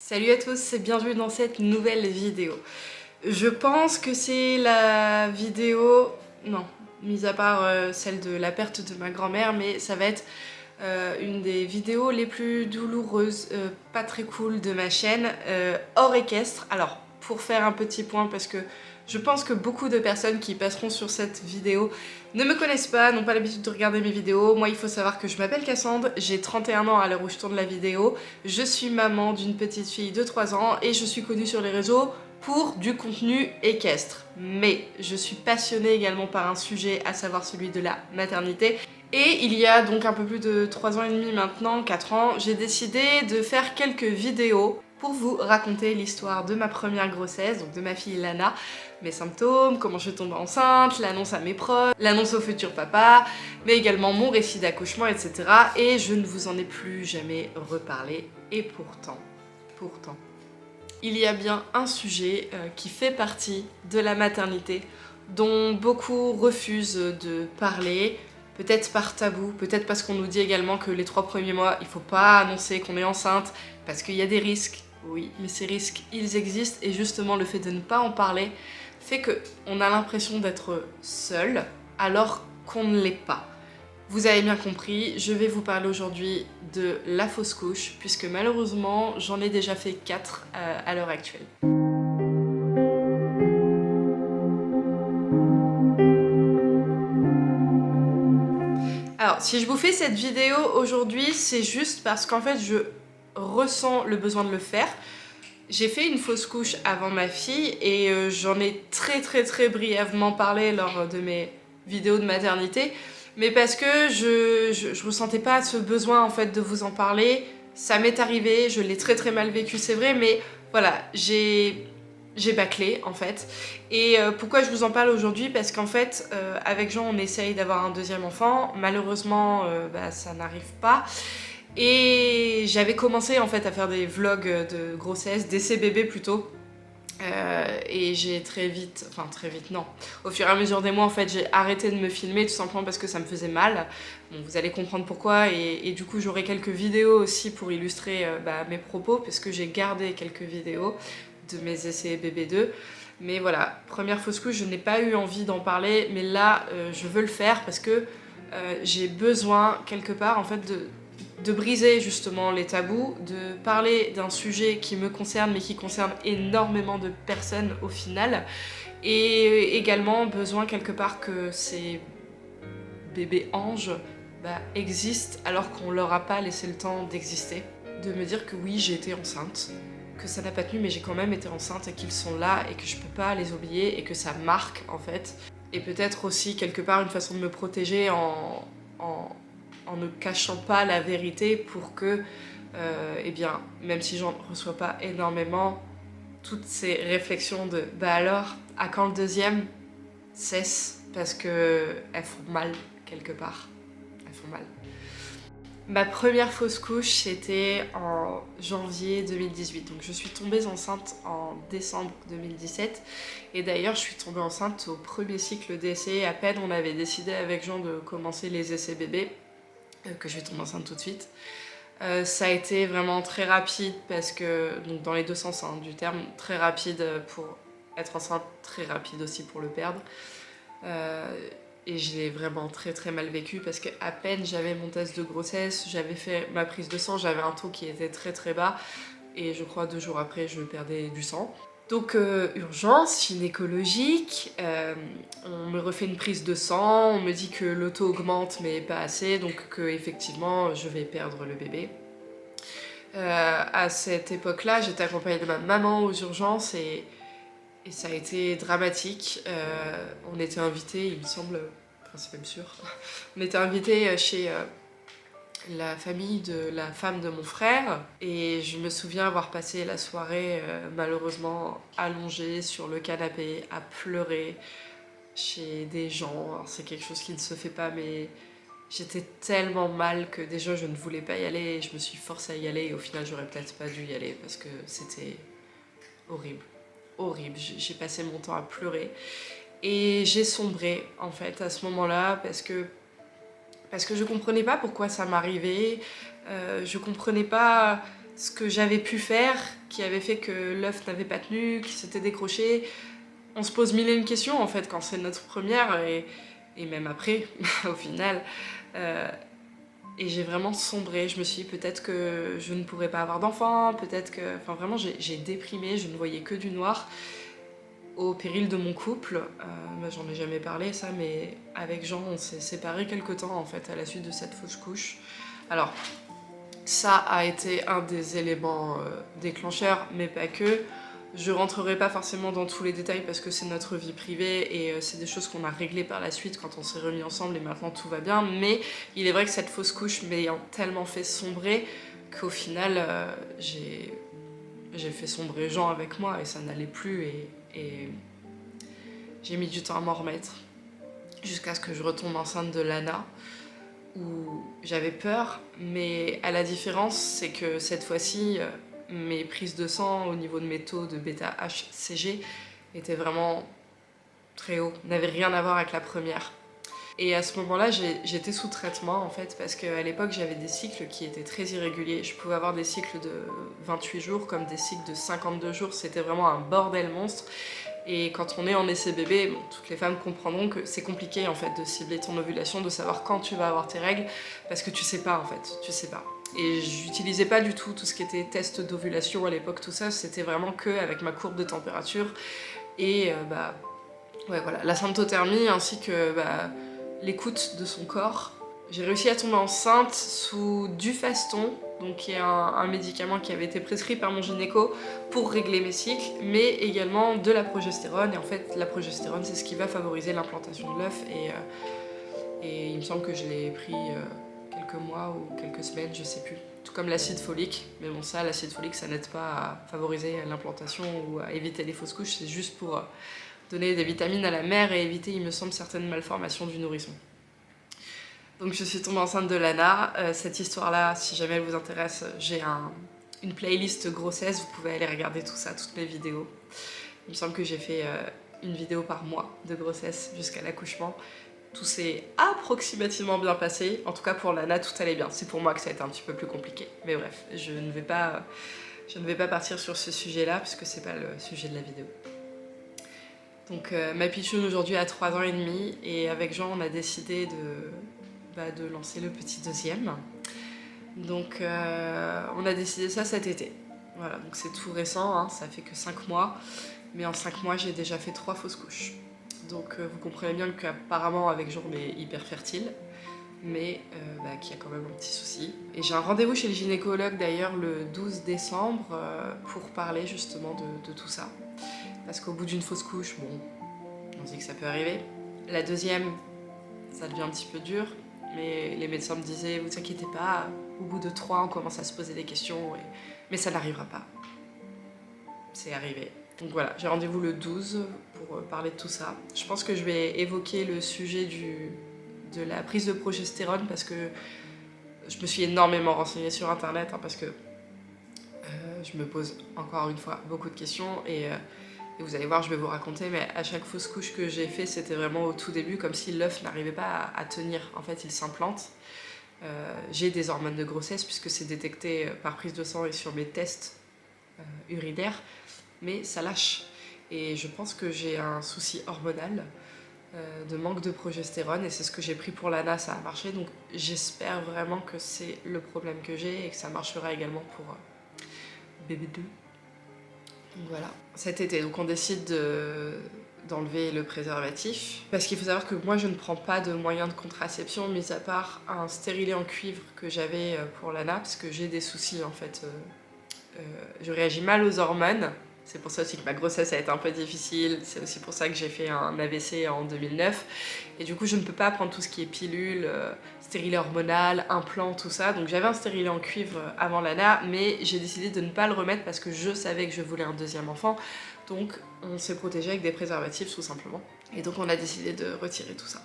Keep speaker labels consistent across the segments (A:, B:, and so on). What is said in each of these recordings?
A: Salut à tous et bienvenue dans cette nouvelle vidéo. Je pense que c'est la vidéo, non, mis à part celle de la perte de ma grand-mère, mais ça va être une des vidéos les plus douloureuses, pas très cool de ma chaîne, hors équestre. Alors, pour faire un petit point, parce que je pense que beaucoup de personnes qui passeront sur cette vidéo ne me connaissent pas, n'ont pas l'habitude de regarder mes vidéos. Moi, il faut savoir que je m'appelle Cassandre, j'ai 31 ans à l'heure où je tourne la vidéo, je suis maman d'une petite fille de 3 ans et je suis connue sur les réseaux pour du contenu équestre. Mais je suis passionnée également par un sujet, à savoir celui de la maternité. Et il y a donc un peu plus de 3 ans et demi maintenant, 4 ans, j'ai décidé de faire quelques vidéos pour vous raconter l'histoire de ma première grossesse, donc de ma fille Lana, mes symptômes, comment je tombe enceinte, l'annonce à mes proches, l'annonce au futur papa, mais également mon récit d'accouchement, etc. Et je ne vous en ai plus jamais reparlé. Et pourtant, il y a bien un sujet qui fait partie de la maternité, dont beaucoup refusent de parler, peut-être par tabou, peut-être parce qu'on nous dit également que les 3 premiers mois, il faut pas annoncer qu'on est enceinte, parce qu'il y a des risques. Oui, mais ces risques, ils existent, et justement le fait de ne pas en parler fait qu'on a l'impression d'être seul, alors qu'on ne l'est pas. Vous avez bien compris, je vais vous parler aujourd'hui de la fausse couche, puisque malheureusement, j'en ai déjà fait 4 à l'heure actuelle. Alors, si je vous fais cette vidéo aujourd'hui, c'est juste parce qu'en fait, je ressens le besoin de le faire. J'ai fait une fausse couche avant ma fille et j'en ai très brièvement parlé lors de mes vidéos de maternité, mais parce que je ressentais pas ce besoin en fait de vous en parler. Ça m'est arrivé, je l'ai très mal vécu, c'est vrai, mais voilà, j'ai bâclé en fait. Et pourquoi je vous en parle aujourd'hui? Parce qu'en fait, avec Jean, on essaye d'avoir un deuxième enfant. Malheureusement, ça n'arrive pas. Et j'avais commencé en fait à faire des vlogs de grossesse, d'essai bébé plutôt. Et j'ai très vite non, au fur et à mesure des mois en fait j'ai arrêté de me filmer tout simplement parce que ça me faisait mal. Bon, vous allez comprendre pourquoi et du coup j'aurai quelques vidéos aussi pour illustrer mes propos puisque j'ai gardé quelques vidéos de mes essais bébé 2. Mais voilà, première fausse couche, je n'ai pas eu envie d'en parler, mais là je veux le faire parce que j'ai besoin quelque part en fait de briser justement les tabous, de parler d'un sujet qui me concerne mais qui concerne énormément de personnes au final, et également besoin quelque part que ces bébés anges existent alors qu'on leur a pas laissé le temps d'exister, de me dire que oui j'ai été enceinte, que ça n'a pas tenu mais j'ai quand même été enceinte et qu'ils sont là et que je peux pas les oublier et que ça marque en fait, et peut-être aussi quelque part une façon de me protéger en ne cachant pas la vérité pour que, même si j'en reçois pas énormément, toutes ces réflexions de alors, à quand le deuxième cessent parce que elles font mal quelque part. Elles font mal. Ma première fausse couche, c'était en janvier 2018. Donc je suis tombée enceinte en décembre 2017. Et d'ailleurs, je suis tombée enceinte au premier cycle d'essai. À peine on avait décidé avec Jean de commencer les essais bébés, que je vais tomber enceinte tout de suite. Ça a été vraiment très rapide parce que, donc dans les deux sens du terme, très rapide pour être enceinte, très rapide aussi pour le perdre. Et je l'ai vraiment très mal vécu parce qu'à peine j'avais mon test de grossesse, j'avais fait ma prise de sang, j'avais un taux qui était très bas et je crois 2 jours après je perdais du sang. Donc urgence gynécologique, on me refait une prise de sang, on me dit que le taux augmente mais pas assez, donc que effectivement je vais perdre le bébé. À cette époque-là, j'étais accompagnée de ma maman aux urgences et ça a été dramatique. On était invités, il me semble, enfin c'est même sûr, on était invités chez la famille de la femme de mon frère et je me souviens avoir passé la soirée malheureusement allongée sur le canapé à pleurer chez des gens. Alors, c'est quelque chose qui ne se fait pas, mais j'étais tellement mal que déjà je ne voulais pas y aller et je me suis forcée à y aller et au final j'aurais peut-être pas dû y aller parce que c'était horrible. J'ai passé mon temps à pleurer et j'ai sombré en fait à ce moment-là parce que je comprenais pas pourquoi ça m'arrivait, je comprenais pas ce que j'avais pu faire qui avait fait que l'œuf n'avait pas tenu, qu'il s'était décroché. On se pose mille et une questions en fait quand c'est notre première et même après au final. Et j'ai vraiment sombré, je me suis dit peut-être que je ne pourrais pas avoir d'enfant, peut-être que... Enfin vraiment j'ai déprimé, je ne voyais que du noir au péril de mon couple. J'en ai jamais parlé ça, mais avec Jean on s'est séparés quelque temps en fait à la suite de cette fausse couche. Alors ça a été un des éléments déclencheurs, mais pas que. Je rentrerai pas forcément dans tous les détails parce que c'est notre vie privée et c'est des choses qu'on a réglées par la suite quand on s'est remis ensemble et maintenant tout va bien. Mais il est vrai que cette fausse couche m'ayant tellement fait sombrer qu'au final j'ai fait sombrer Jean avec moi et ça n'allait plus et j'ai mis du temps à m'en remettre jusqu'à ce que je retombe enceinte de Lana où j'avais peur, mais à la différence c'est que cette fois-ci mes prises de sang au niveau de mes taux de bêta-HCG étaient vraiment très hauts, n'avaient rien à voir avec la première. Et à ce moment-là, j'étais sous traitement en fait, parce qu'à l'époque j'avais des cycles qui étaient très irréguliers. Je pouvais avoir des cycles de 28 jours comme des cycles de 52 jours, c'était vraiment un bordel monstre. Et quand on est en essai bébé, bon, toutes les femmes comprendront que c'est compliqué en fait de cibler ton ovulation, de savoir quand tu vas avoir tes règles, parce que tu sais pas en fait, tu sais pas. Et j'utilisais pas du tout ce qui était test d'ovulation à l'époque, tout ça, c'était vraiment que avec ma courbe de température et ouais voilà, la symptothermie ainsi que l'écoute de son corps. J'ai réussi à tomber enceinte sous Dufaston, donc qui est un médicament qui avait été prescrit par mon gynéco pour régler mes cycles, mais également de la progestérone. Et en fait, la progestérone, c'est ce qui va favoriser l'implantation de l'œuf. Et il me semble que je l'ai pris quelques mois ou quelques semaines, je sais plus. Tout comme l'acide folique. Mais bon, ça, l'acide folique, ça n'aide pas à favoriser l'implantation ou à éviter les fausses couches. C'est juste pour donner des vitamines à la mère et éviter, il me semble, certaines malformations du nourrisson. Donc je suis tombée enceinte de Lana. Cette histoire-là, si jamais elle vous intéresse, j'ai une playlist grossesse, vous pouvez aller regarder tout ça, toutes mes vidéos. Il me semble que j'ai fait une vidéo par mois de grossesse jusqu'à l'accouchement. Tout s'est approximativement bien passé. En tout cas pour Lana, tout allait bien. C'est pour moi que ça a été un petit peu plus compliqué. Mais bref, je ne vais pas partir sur ce sujet-là, puisque c'est pas le sujet de la vidéo. Donc ma pitchoune aujourd'hui a 3 ans et demi, et avec Jean, on a décidé de lancer le petit deuxième. Donc on a décidé ça cet été. Voilà, donc c'est tout récent, hein, ça fait que 5 mois. Mais en 5 mois, j'ai déjà fait 3 fausses couches. Donc vous comprenez bien qu'apparemment avec Jean, on est hyper fertile. Mais qu'il y a quand même un petit souci. Et j'ai un rendez-vous chez le gynécologue d'ailleurs le 12 décembre pour parler justement de tout ça. Parce qu'au bout d'une fausse couche, bon, on se dit que ça peut arriver. La deuxième, ça devient un petit peu dur. Mais les médecins me disaient, vous inquiétez pas, au bout de 3, on commence à se poser des questions, mais ça n'arrivera pas. C'est arrivé. Donc voilà, j'ai rendez-vous le 12 pour parler de tout ça. Je pense que je vais évoquer le sujet de la prise de progestérone parce que je me suis énormément renseignée sur internet, parce que je me pose encore une fois beaucoup de questions et vous allez voir, je vais vous raconter, mais à chaque fausse couche que j'ai fait, c'était vraiment au tout début, comme si l'œuf n'arrivait pas à tenir. En fait, il s'implante. J'ai des hormones de grossesse, puisque c'est détecté par prise de sang et sur mes tests urinaires, mais ça lâche. Et je pense que j'ai un souci hormonal, de manque de progestérone, et c'est ce que j'ai pris pour Lana, ça a marché. Donc j'espère vraiment que c'est le problème que j'ai et que ça marchera également pour bébé 2. Donc voilà, cet été, donc on décide d'enlever le préservatif. Parce qu'il faut savoir que moi, je ne prends pas de moyens de contraception, mis à part un stérilet en cuivre que j'avais pour Lana, parce que j'ai des soucis en fait. Je réagis mal aux hormones. C'est pour ça aussi que ma grossesse a été un peu difficile. C'est aussi pour ça que j'ai fait un AVC en 2009. Et du coup, je ne peux pas prendre tout ce qui est pilule, stérilet hormonal, implant, tout ça. Donc j'avais un stérilet en cuivre avant Lana, mais j'ai décidé de ne pas le remettre parce que je savais que je voulais un deuxième enfant. Donc on s'est protégé avec des préservatifs tout simplement. Et donc on a décidé de retirer tout ça.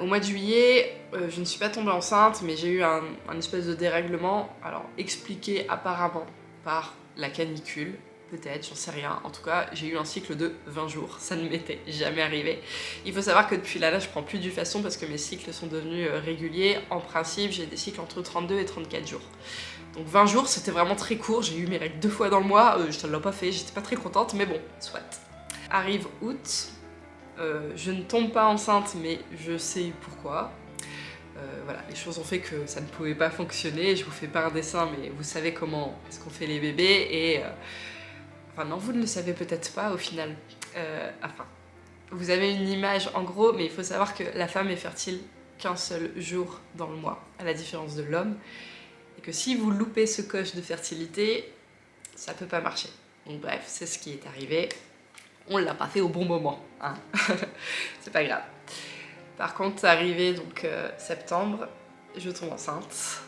A: Au mois de juillet, je ne suis pas tombée enceinte, mais j'ai eu un espèce de dérèglement, alors expliqué apparemment par la canicule. peut-être, j'en sais rien. En tout cas, j'ai eu un cycle de 20 jours, ça ne m'était jamais arrivé. Il faut savoir que depuis là, je prends plus du Fasson parce que mes cycles sont devenus réguliers. En principe, j'ai des cycles entre 32 et 34 jours. Donc 20 jours, c'était vraiment très court, j'ai eu mes règles 2 fois dans le mois, je ne l'ai pas fait, j'étais pas très contente, mais bon, soit. Arrive août, je ne tombe pas enceinte, mais je sais pourquoi. Voilà, les choses ont fait que ça ne pouvait pas fonctionner, je vous fais pas un dessin, mais vous savez comment est-ce qu'on fait les bébés, et... Enfin non, vous ne le savez peut-être pas au final. Enfin, vous avez une image en gros, mais il faut savoir que la femme est fertile qu'un seul jour dans le mois, à la différence de l'homme. Et que si vous loupez ce coche de fertilité, ça peut pas marcher. Donc bref, c'est ce qui est arrivé. On l'a pas fait au bon moment, hein. C'est pas grave. Par contre, arrivé donc septembre, je tombe enceinte.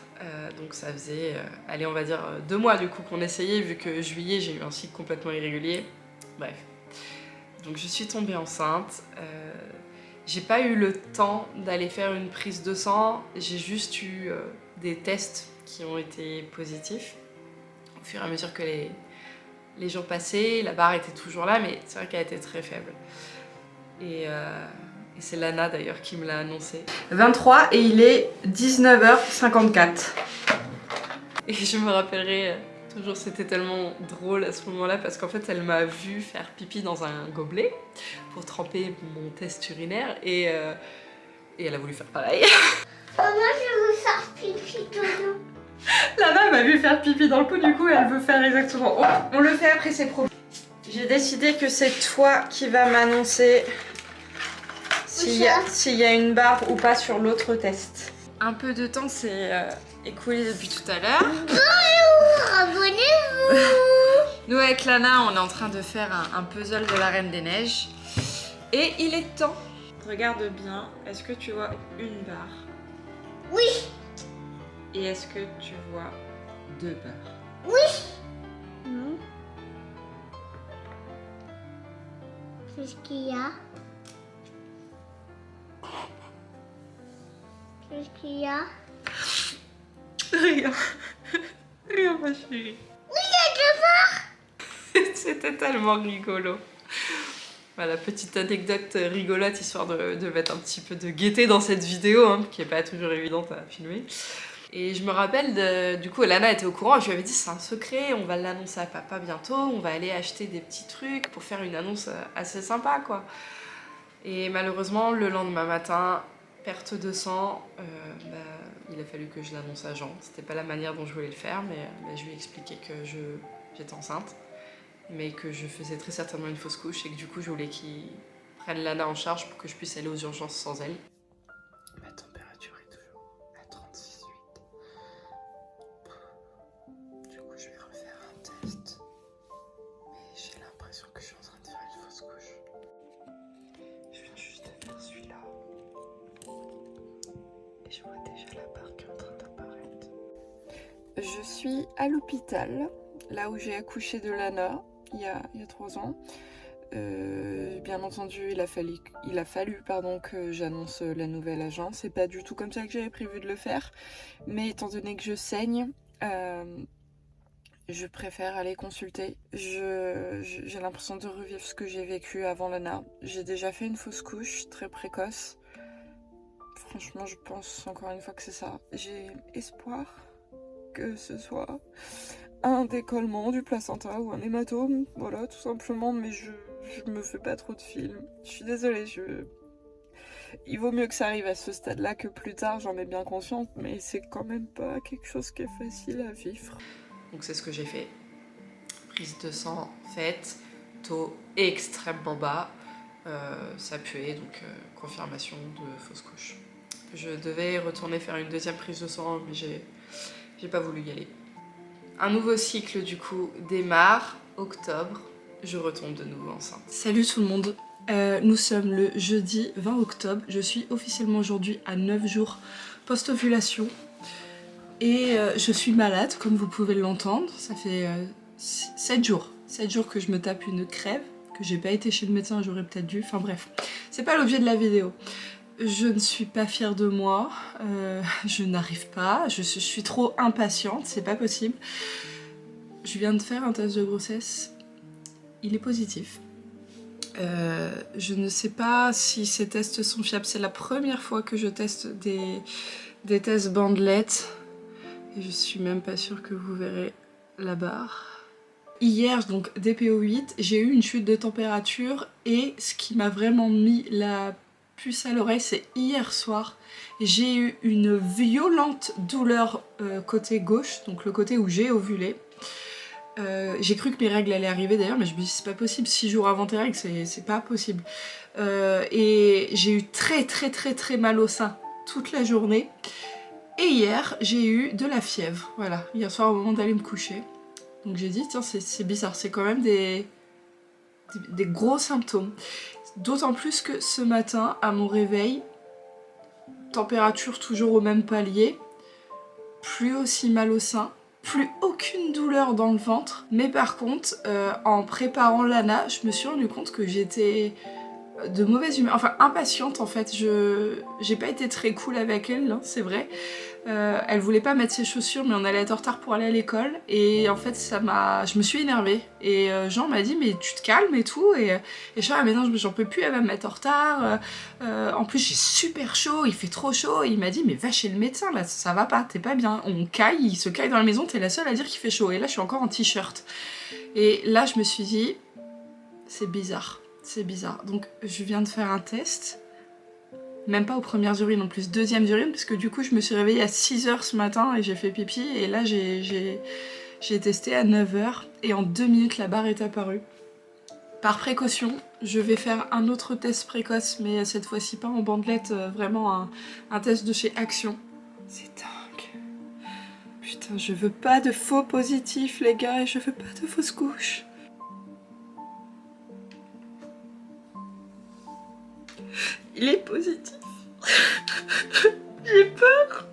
A: Donc ça faisait, allez on va dire 2 mois du coup qu'on essayait, vu que juillet j'ai eu un cycle complètement irrégulier. Bref. Donc je suis tombée enceinte. J'ai pas eu le temps d'aller faire une prise de sang, j'ai juste eu des tests qui ont été positifs. Au fur et à mesure que les jours passaient, la barre était toujours là, mais c'est vrai qu'elle était très faible. Et c'est Lana d'ailleurs qui me l'a annoncé. 23 et il est 19h54. Et je me rappellerai toujours, c'était tellement drôle à ce moment-là parce qu'en fait elle m'a vu faire pipi dans un gobelet pour tremper mon test urinaire et elle a voulu faire pareil.
B: Maman, je veux faire pipi dedans.
A: Lana m'a vu faire pipi dans le pot, du coup elle veut faire exactement. Oh, on le fait après, c'est pro. J'ai décidé que c'est toi qui vas m'annoncer s'il y a une barre ou pas sur l'autre test. Un peu de temps s'est écoulé depuis tout à l'heure.
B: Bonjour, abonnez-vous.
A: Nous avec Lana, on est en train de faire un puzzle de la Reine des Neiges. Et il est temps. Regarde bien, est-ce que tu vois une barre?
B: Oui.
A: Et est-ce que tu vois 2 barres?
B: Oui. Non. Qu'est-ce qu'il y a? Qu'est-ce qu'il y a?
A: Rien. Rien, ma chérie.
B: Oui, il y a 2 barres.
A: C'était tellement rigolo. Voilà, petite anecdote rigolote, histoire de mettre un petit peu de gaieté dans cette vidéo, hein, qui est pas toujours évidente à filmer. Et je me rappelle, du coup, Lana était au courant, je lui avais dit c'est un secret, on va l'annoncer à papa bientôt, on va aller acheter des petits trucs pour faire une annonce assez sympa, quoi. Et malheureusement, le lendemain matin, perte de sang, il a fallu que je l'annonce à Jean. C'était pas la manière dont je voulais le faire, mais je lui ai expliqué que j'étais enceinte, mais que je faisais très certainement une fausse couche et que du coup, je voulais qu'il prenne Lana en charge pour que je puisse aller aux urgences sans elle. Ma température est toujours à 36,8. Du coup, je vais refaire un test. Mais j'ai l'impression que je suis en train de faire une fausse couche. Je viens juste de faire celui-là. Et je vois déjà la barre qui est en train d'apparaître. Je suis à l'hôpital, là où j'ai accouché de Lana, il y a 3 ans. Bien entendu, il a fallu que j'annonce la nouvelle agence. C'est pas du tout comme ça que j'avais prévu de le faire, mais étant donné que je saigne, je préfère aller consulter. J'ai l'impression de revivre ce que j'ai vécu avant Lana. J'ai déjà fait une fausse couche très précoce. Franchement, je pense encore une fois que c'est ça. J'ai espoir que ce soit un décollement du placenta ou un hématome, voilà, tout simplement, mais je me fais pas trop de films. Je suis désolée, il vaut mieux que ça arrive à ce stade-là que plus tard, j'en ai bien conscience, mais c'est quand même pas quelque chose qui est facile à vivre. Donc c'est ce que j'ai fait. Prise de sang faite, taux extrêmement bas, ça puait, donc confirmation de fausse couche. Je devais retourner faire une deuxième prise de sang, mais j'ai pas voulu y aller. Un nouveau cycle du coup démarre, octobre, je retombe de nouveau enceinte. Salut tout le monde, nous sommes le jeudi 20 octobre, je suis officiellement aujourd'hui à 9 jours post-ovulation et je suis malade comme vous pouvez l'entendre, ça fait 7 jours que je me tape une crève, que j'ai pas été chez le médecin, j'aurais peut-être dû, enfin bref, c'est pas l'objet de la vidéo. Je ne suis pas fière de moi, je n'arrive pas, je suis trop impatiente, c'est pas possible. Je viens de faire un test de grossesse il est positif. Je ne sais pas si ces tests sont fiables, c'est la première fois que je teste des tests bandelettes. Et je suis même pas sûre que vous verrez la barre. Hier, donc DPO8, j'ai eu une chute de température et ce qui m'a vraiment mis la puce à l'oreille, c'est hier soir. J'ai eu une violente douleur côté gauche, donc le côté où j'ai ovulé. J'ai cru que mes règles allaient arriver d'ailleurs, mais je me dis c'est pas possible, 6 jours avant tes règles, c'est pas possible. Et j'ai eu très mal au sein toute la journée. Et hier, j'ai eu de la fièvre, voilà, hier soir au moment d'aller me coucher. Donc j'ai dit, tiens, c'est bizarre, c'est quand même des gros symptômes. D'autant plus que ce matin, à mon réveil, température toujours au même palier, plus aussi mal au sein, plus aucune douleur dans le ventre. Mais par contre, en préparant Lana, je me suis rendu compte que j'étais de mauvaise humeur, enfin impatiente en fait. J'ai pas été très cool avec elle, hein, c'est vrai. Elle voulait pas mettre ses chaussures, mais on allait être en retard pour aller à l'école. Et en fait, je me suis énervée. Et Jean m'a dit, mais tu te calmes et tout. Et je suis ah, mais non, j'en peux plus, elle va me mettre en retard. En plus, j'ai super chaud, il fait trop chaud. Et il m'a dit, mais va chez le médecin, là, ça va pas, t'es pas bien. On caille, il se caille dans la maison, t'es la seule à dire qu'il fait chaud. Et là, je suis encore en t-shirt. Et là, je me suis dit, c'est bizarre. C'est bizarre. Donc, je viens de faire un test. Même pas aux premières urines, en plus deuxième urine, parce que du coup je me suis réveillée à 6 h ce matin et j'ai fait pipi, et là j'ai testé à 9 h et en 2 minutes la barre est apparue. Par précaution, je vais faire un autre test précoce, mais cette fois-ci pas en bandelette, vraiment un test de chez Action. C'est dingue. Putain, je veux pas de faux positifs les gars, et je veux pas de fausses couches. Il est positif. J'ai peur.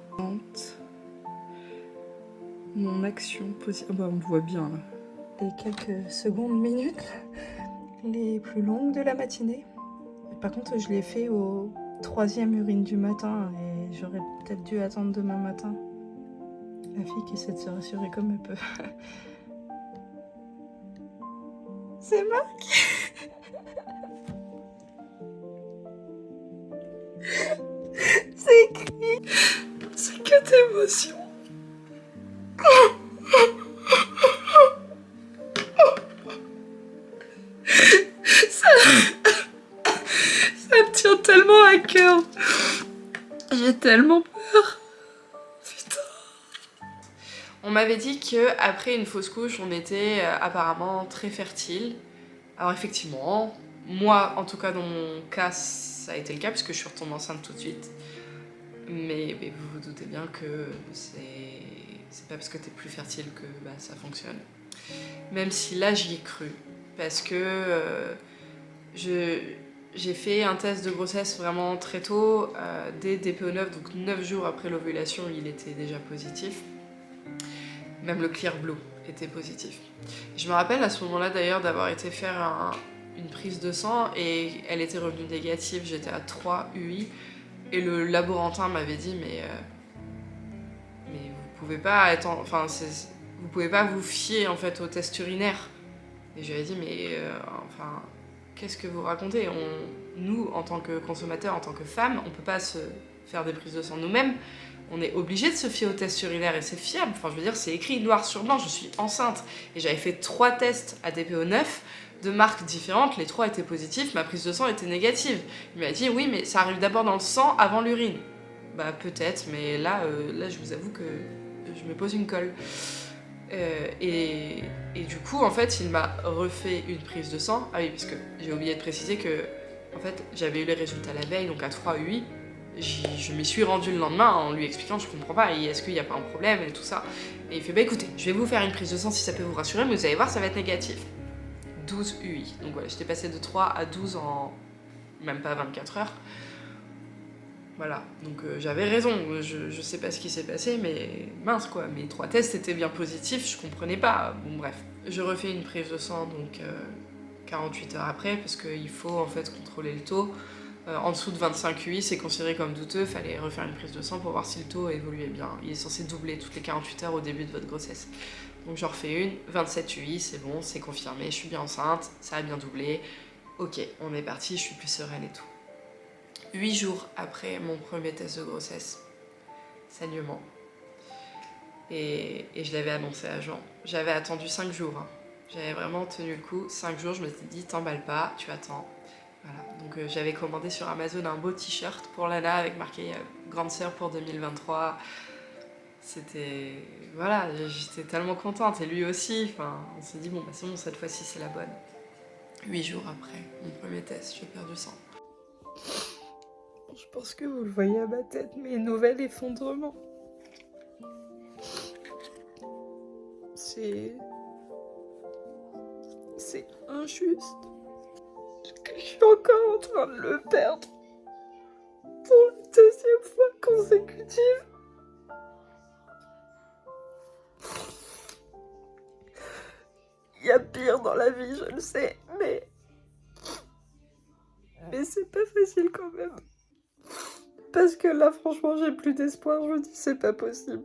A: Mon action positive. Oh bah on le voit bien là. Les quelques secondes, minutes les plus longues de la matinée. Par contre, je l'ai fait au 3e urine du matin et j'aurais peut-être dû attendre demain matin. La fille qui essaie de se rassurer comme elle peut. C'est Marc. C'est écrit. C'est que d'émotion. Ça me tient tellement à cœur. J'ai tellement peur. Putain. On m'avait dit que après une fausse couche, on était apparemment très fertile. Alors effectivement, moi en tout cas dans mon cas, ça a été le cas puisque je suis retombée enceinte tout de suite. Mais vous vous doutez bien que c'est pas parce que t'es plus fertile que ça fonctionne. Même si là j'y ai cru, parce que j'ai fait un test de grossesse vraiment très tôt, dès DPO9, donc 9 jours après l'ovulation, il était déjà positif. Même le Clear Blue était positif. Je me rappelle à ce moment-là d'ailleurs d'avoir été faire une prise de sang et elle était revenue négative, j'étais à 3 UI. Et le laborantin m'avait dit mais vous pouvez pas être vous pouvez pas vous fier en fait au test urinaire. Et je lui ai dit mais enfin qu'est-ce que vous racontez, nous en tant que consommateurs, en tant que femmes, on peut pas se faire des prises de sang nous-mêmes. On est obligé de se fier au test urinaire et c'est fiable. Enfin je veux dire c'est écrit noir sur blanc, je suis enceinte et j'avais fait 3 tests à DPO9 de marques différentes, les 3 étaient positifs, ma prise de sang était négative. Il m'a dit oui mais ça arrive d'abord dans le sang avant l'urine. Bah peut-être, mais là je vous avoue que je me pose une colle. Et du coup en fait il m'a refait une prise de sang. Ah oui, parce que j'ai oublié de préciser que en fait j'avais eu les résultats la veille, donc à 3 UI. Je m'y suis rendue le lendemain en lui expliquant je comprends pas, est-ce qu'il n'y a pas un problème et tout ça. Et il fait bah écoutez, je vais vous faire une prise de sang si ça peut vous rassurer, mais vous allez voir ça va être négatif. 12 UI. Donc voilà, j'étais passée de 3 à 12 en même pas 24 heures. Voilà, donc j'avais raison, je sais pas ce qui s'est passé, mais mince quoi, mes 3 tests étaient bien positifs, je comprenais pas. Bon bref, je refais une prise de sang donc 48 heures après, parce qu'il faut en fait contrôler le taux. En dessous de 25 UI, c'est considéré comme douteux, fallait refaire une prise de sang pour voir si le taux évoluait bien. Il est censé doubler toutes les 48 heures au début de votre grossesse. Donc j'en refais une, 27 UI, c'est bon, c'est confirmé, je suis bien enceinte, ça a bien doublé. Ok, on est parti, je suis plus sereine et tout. 8 jours après mon premier test de grossesse, saignement. Et je l'avais annoncé à Jean. J'avais attendu 5 jours. Hein. J'avais vraiment tenu le coup. 5 jours, je me suis dit, t'emballe pas, tu attends. Voilà. Donc j'avais commandé sur Amazon un beau t-shirt pour Lana avec marqué Grande Sœur pour 2023. C'était... Voilà, j'étais tellement contente. Et lui aussi. Enfin, on s'est dit, bon, bah c'est bon, cette fois-ci, c'est la bonne. 8 jours après mon premier test, j'ai perdu sang. Je pense que vous le voyez à ma tête, mais nouvel effondrement. C'est injuste. Je suis encore en train de le perdre. Pour la deuxième fois consécutive. Il y a pire dans la vie, je le sais, mais c'est pas facile quand même. Parce que là, franchement, j'ai plus d'espoir. Je me dis, c'est pas possible.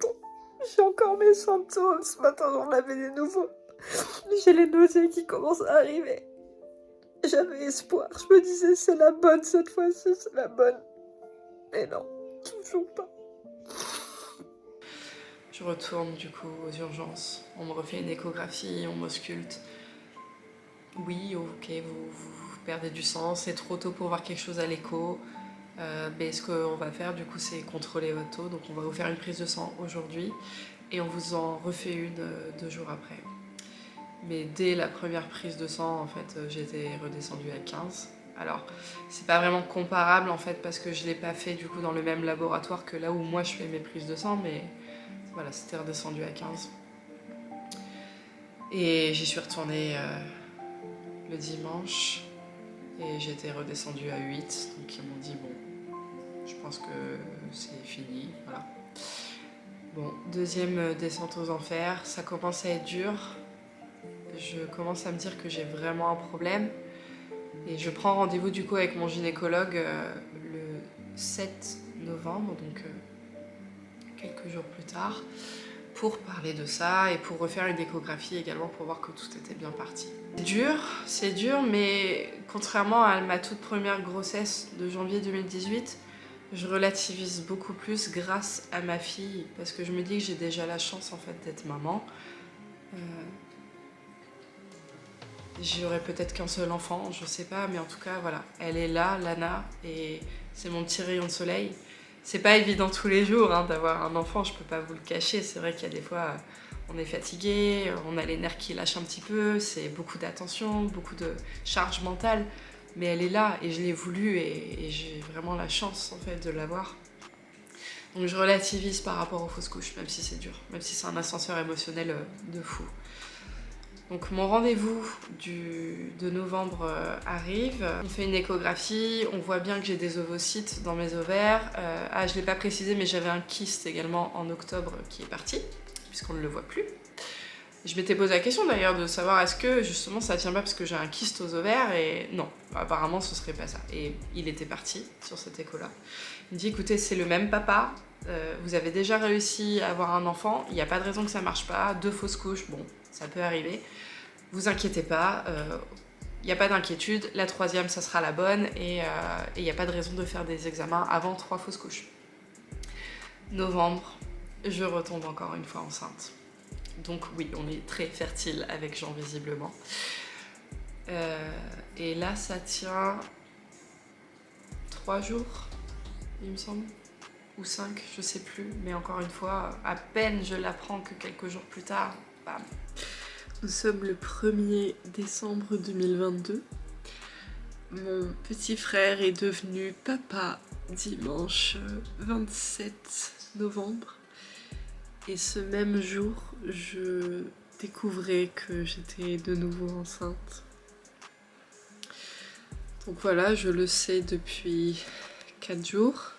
A: J'ai encore mes symptômes. Ce matin, j'en avais des nouveaux. J'ai les nausées qui commencent à arriver. J'avais espoir. Je me disais, c'est la bonne cette fois-ci, c'est la bonne. Mais non, toujours pas. Je retourne du coup aux urgences. On me refait une échographie, on m'ausculte. Oui, ok, vous perdez du sang, c'est trop tôt pour voir quelque chose à l'écho. Mais ce qu'on va faire du coup, c'est contrôler votre taux. Donc on va vous faire une prise de sang aujourd'hui et on vous en refait une 2 jours après. Mais dès la première prise de sang, en fait, j'étais redescendue à 15. Alors, c'est pas vraiment comparable en fait parce que je l'ai pas fait du coup dans le même laboratoire que là où moi je fais mes prises de sang, mais voilà, c'était redescendu à 15. Et j'y suis retournée le dimanche et j'étais redescendue à 8. Donc ils m'ont dit bon, je pense que c'est fini, voilà. Bon, deuxième descente aux enfers, ça commence à être dur. Je commence à me dire que j'ai vraiment un problème. Et je prends rendez-vous du coup avec mon gynécologue le 7 novembre, donc quelques jours plus tard, pour parler de ça et pour refaire une échographie également pour voir que tout était bien parti. C'est dur, mais contrairement à ma toute première grossesse de janvier 2018, je relativise beaucoup plus grâce à ma fille, parce que je me dis que j'ai déjà la chance en fait d'être maman. J'aurai peut-être qu'un seul enfant, je sais pas, mais en tout cas, voilà. Elle est là, Lana, et c'est mon petit rayon de soleil. C'est pas évident tous les jours hein, d'avoir un enfant, je peux pas vous le cacher. C'est vrai qu'il y a des fois, on est fatigué, on a les nerfs qui lâchent un petit peu, c'est beaucoup d'attention, beaucoup de charge mentale. Mais elle est là, et je l'ai voulu, et j'ai vraiment la chance, en fait, de l'avoir. Donc je relativise par rapport aux fausses couches, même si c'est dur, même si c'est un ascenseur émotionnel de fou. Donc mon rendez-vous de novembre arrive, on fait une échographie, on voit bien que j'ai des ovocytes dans mes ovaires. Je ne l'ai pas précisé, mais j'avais un kyste également en octobre qui est parti, puisqu'on ne le voit plus. Je m'étais posé la question d'ailleurs de savoir est-ce que justement ça tient pas parce que j'ai un kyste aux ovaires, et non, apparemment ce serait pas ça. Et il était parti sur cette écho-là. Il me dit écoutez, c'est le même papa, vous avez déjà réussi à avoir un enfant, il n'y a pas de raison que ça marche pas, 2 fausses couches, bon, ça peut arriver. Vous inquiétez pas, il n'y a pas d'inquiétude, la 3e ça sera la bonne et il n'y a pas de raison de faire des examens avant 3 fausses couches. Novembre, je retombe encore une fois enceinte. Donc oui, on est très fertile avec Jean visiblement. Et là ça tient 3 jours, il me semble, ou 5, je sais plus, mais encore une fois, à peine je l'apprends que quelques jours plus tard, bam. Nous sommes le 1er décembre 2022. Mon petit frère est devenu papa dimanche 27 novembre. Et ce même jour, je découvrais que j'étais de nouveau enceinte. Donc voilà, je le sais depuis 4 jours.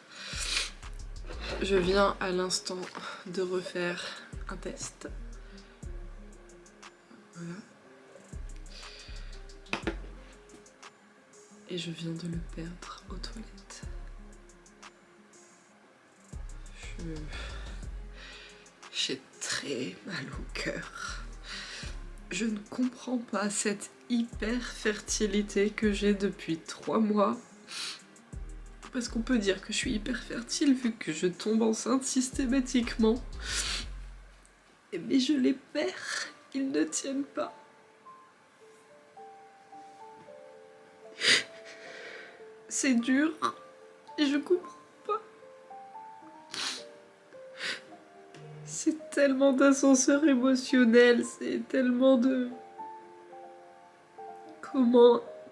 A: Je viens à l'instant de refaire un test. Voilà. Et je viens de le perdre aux toilettes. J'ai très mal au cœur.
C: Je ne comprends pas cette hyper fertilité que j'ai depuis 3 mois. Parce qu'on peut dire que je suis hyper fertile vu que je tombe enceinte systématiquement. Mais je les perds, ils ne tiennent pas. C'est dur et je comprends pas. C'est tellement d'ascenseur émotionnel, c'est tellement de...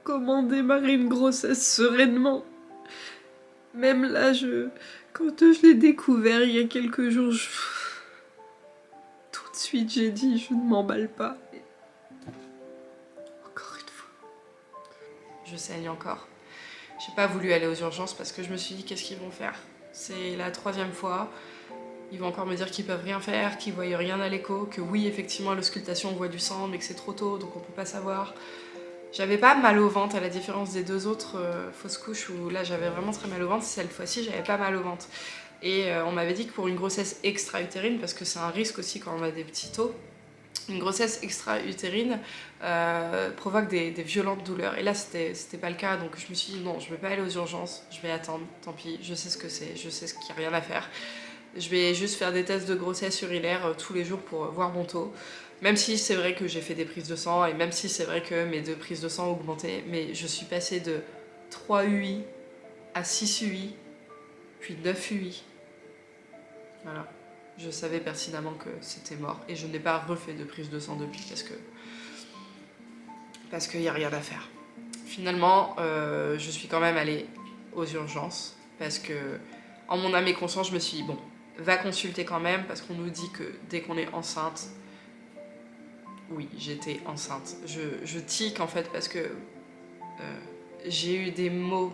C: Comment démarrer une grossesse sereinement? Même là, quand je l'ai découvert il y a quelques jours, tout de suite j'ai dit je ne m'emballe pas. Et... Encore une fois.
A: Je saigne encore. J'ai pas voulu aller aux urgences parce que je me suis dit qu'est-ce qu'ils vont faire? C'est la 3e fois. Ils vont encore me dire qu'ils peuvent rien faire, qu'ils voient rien à l'écho, que oui, effectivement, à l'auscultation, on voit du sang, mais que c'est trop tôt, donc on peut pas savoir. J'avais pas mal au ventre, à la différence des 2 autres fausses couches où là j'avais vraiment très mal au ventre. Cette fois-ci, j'avais pas mal au ventre. Et on m'avait dit que pour une grossesse extra-utérine, parce que c'est un risque aussi quand on a des petits taux, une grossesse extra-utérine provoque des violentes douleurs. Et là, c'était pas le cas, donc je me suis dit non, je vais pas aller aux urgences, je vais attendre, tant pis, je sais ce que c'est, je sais qu'il n'y a rien à faire. Je vais juste faire des tests de grossesse urinaire tous les jours pour voir mon taux. Même si c'est vrai que j'ai fait des prises de sang et même si c'est vrai que mes 2 prises de sang ont augmenté, mais je suis passée de 3 UI à 6 UI, puis 9 UI. Voilà. Je savais pertinemment que c'était mort et je n'ai pas refait de prise de sang depuis parce qu'il n'y a rien à faire. Finalement, je suis quand même allée aux urgences parce que en mon âme et conscience, je me suis dit bon, va consulter quand même parce qu'on nous dit que dès qu'on est enceinte, oui, j'étais enceinte. Je tique en fait parce que j'ai eu des mots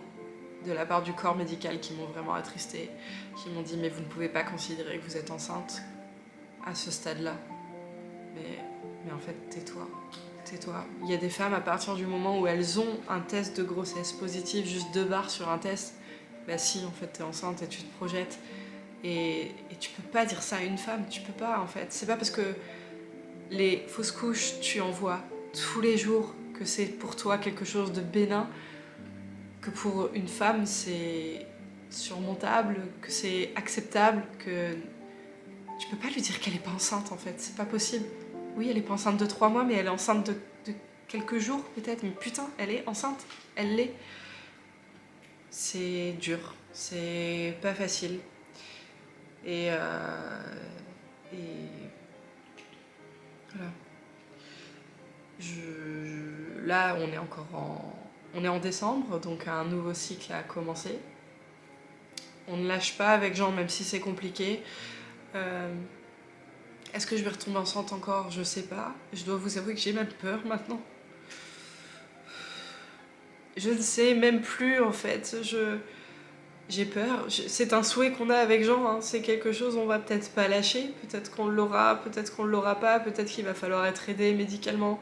A: de la part du corps médical qui m'ont vraiment attristée, qui m'ont dit mais vous ne pouvez pas considérer que vous êtes enceinte à ce stade-là. Mais en fait, tais-toi. Tais-toi. Il y a des femmes, à partir du moment où elles ont un test de grossesse positif, juste 2 barres sur un test, bah si, en fait, t'es enceinte et tu te projettes. Et tu peux pas dire ça à une femme, tu peux pas, en fait. C'est pas parce que les fausses couches, tu en vois tous les jours, que c'est pour toi quelque chose de bénin, que pour une femme, c'est surmontable, que c'est acceptable, que... Tu peux pas lui dire qu'elle est pas enceinte, en fait. C'est pas possible. Oui, elle est pas enceinte de 3 mois, mais elle est enceinte de quelques jours, peut-être. Mais putain, elle est enceinte. Elle l'est. C'est dur. C'est pas facile. Et voilà. Là, on est encore on est en décembre, donc un nouveau cycle a commencé. On ne lâche pas avec Jean, même si c'est compliqué. Est-ce que je vais retomber enceinte encore? Je sais pas. Je dois vous avouer que j'ai même peur maintenant. Je ne sais même plus en fait. J'ai peur. C'est un souhait qu'on a avec Jean. Hein. C'est quelque chose on va peut-être pas lâcher. Peut-être qu'on l'aura, peut-être qu'on l'aura pas. Peut-être qu'il va falloir être aidé médicalement.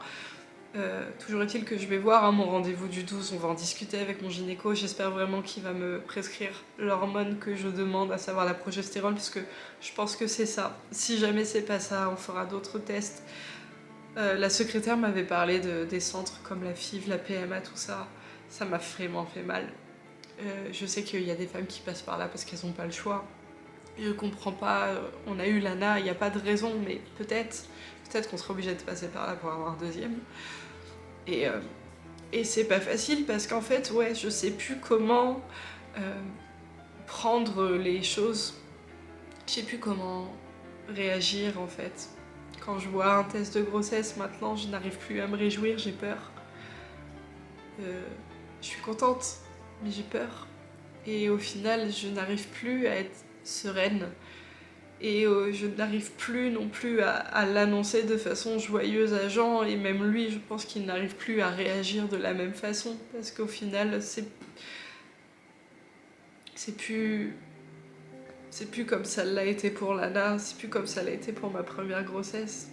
A: Toujours est-il que je vais voir mon rendez-vous du 12, on va en discuter avec mon gynéco, j'espère vraiment qu'il va me prescrire l'hormone que je demande, à savoir la progestérone, puisque je pense que c'est ça. Si jamais c'est pas ça, on fera d'autres tests. La secrétaire m'avait parlé des centres comme la FIV, la PMA, tout ça. Ça m'a vraiment fait mal. Je sais qu'il y a des femmes qui passent par là parce qu'elles n'ont pas le choix. Je comprends pas, on a eu l'ANA, il n'y a pas de raison, mais peut-être qu'on sera obligé de passer par là pour avoir un deuxième. Et c'est pas facile parce qu'en fait, ouais, je sais plus comment prendre les choses. Je sais plus comment réagir en fait. Quand je vois un test de grossesse maintenant, je n'arrive plus à me réjouir, j'ai peur. Je suis contente, mais j'ai peur. Et au final, je n'arrive plus à être sereine. Et je n'arrive plus non plus à l'annoncer de façon joyeuse à Jean, et même lui, je pense qu'il n'arrive plus à réagir de la même façon, parce qu'au final, c'est plus comme ça l'a été pour Lana, c'est plus comme ça l'a été pour ma première grossesse.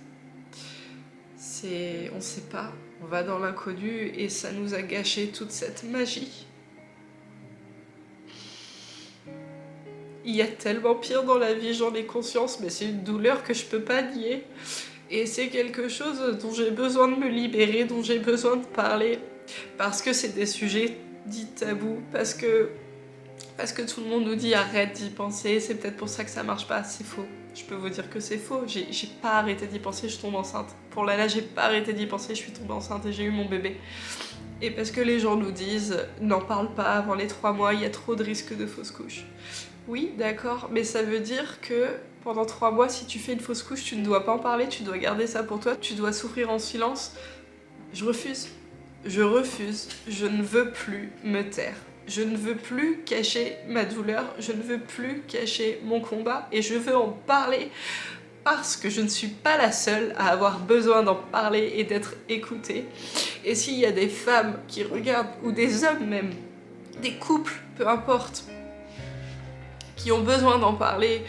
A: On sait pas, on va dans l'inconnu, et ça nous a gâché toute cette magie. Il y a tellement pire dans la vie, j'en ai conscience, mais c'est une douleur que je peux pas nier. Et c'est quelque chose dont j'ai besoin de me libérer, dont j'ai besoin de parler, parce que c'est des sujets dits tabous, parce que tout le monde nous dit arrête d'y penser, c'est peut-être pour ça que ça marche pas, c'est faux. Je peux vous dire que c'est faux, j'ai pas arrêté d'y penser, je tombe enceinte. Pour Lala, j'ai pas arrêté d'y penser, je suis tombée enceinte et j'ai eu mon bébé. Et parce que les gens nous disent n'en parle pas avant les 3 mois, il y a trop de risques de fausse couche. Oui, d'accord, mais ça veut dire que pendant 3 mois, si tu fais une fausse couche, tu ne dois pas en parler, tu dois garder ça pour toi, tu dois souffrir en silence. Je refuse. Je refuse. Je ne veux plus me taire. Je ne veux plus cacher ma douleur, je ne veux plus cacher mon combat et je veux en parler parce que je ne suis pas la seule à avoir besoin d'en parler et d'être écoutée. Et s'il y a des femmes qui regardent, ou des hommes même, des couples, peu importe, qui ont besoin d'en parler,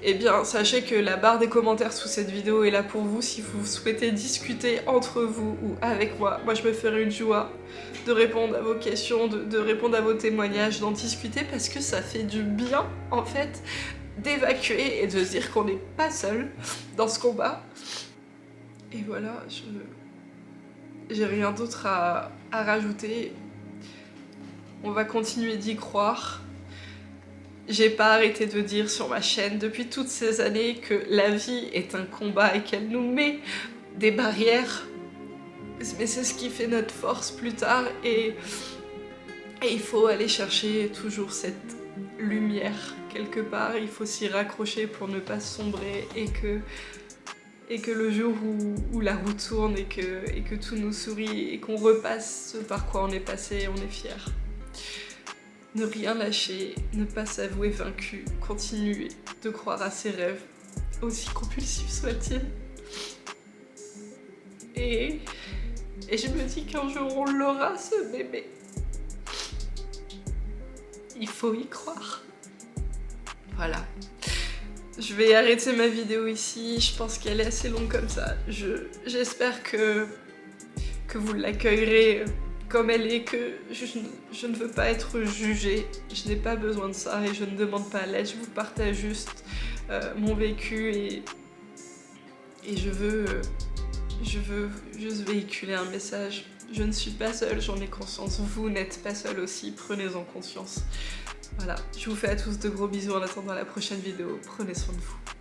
A: eh bien sachez que la barre des commentaires sous cette vidéo est là pour vous si vous souhaitez discuter entre vous ou avec moi. Moi je me ferai une joie de répondre à vos questions, de répondre à vos témoignages, d'en discuter parce que ça fait du bien en fait d'évacuer et de se dire qu'on n'est pas seul dans ce combat. Et voilà, j'ai rien d'autre à rajouter. On va continuer d'y croire. J'ai pas arrêté de dire sur ma chaîne depuis toutes ces années que la vie est un combat et qu'elle nous met des barrières. Mais c'est ce qui fait notre force plus tard et il faut aller chercher toujours cette lumière quelque part. Il faut s'y raccrocher pour ne pas sombrer et que le jour où la roue tourne et que tout nous sourit et qu'on repasse ce par quoi on est passé, on est fiers. Ne rien lâcher, ne pas s'avouer vaincu, continuer de croire à ses rêves, aussi compulsifs soient-ils. Et je me dis qu'un jour on l'aura ce bébé. Il faut y croire. Voilà. Je vais arrêter ma vidéo ici, je pense qu'elle est assez longue comme ça. J'espère que vous l'accueillerez comme elle est, que je ne veux pas être jugée, je n'ai pas besoin de ça et je ne demande pas l'aide, je vous partage juste mon vécu et je veux juste véhiculer un message. Je ne suis pas seule, j'en ai conscience, vous n'êtes pas seule aussi, prenez-en conscience. Voilà, je vous fais à tous de gros bisous en attendant la prochaine vidéo, prenez soin de vous.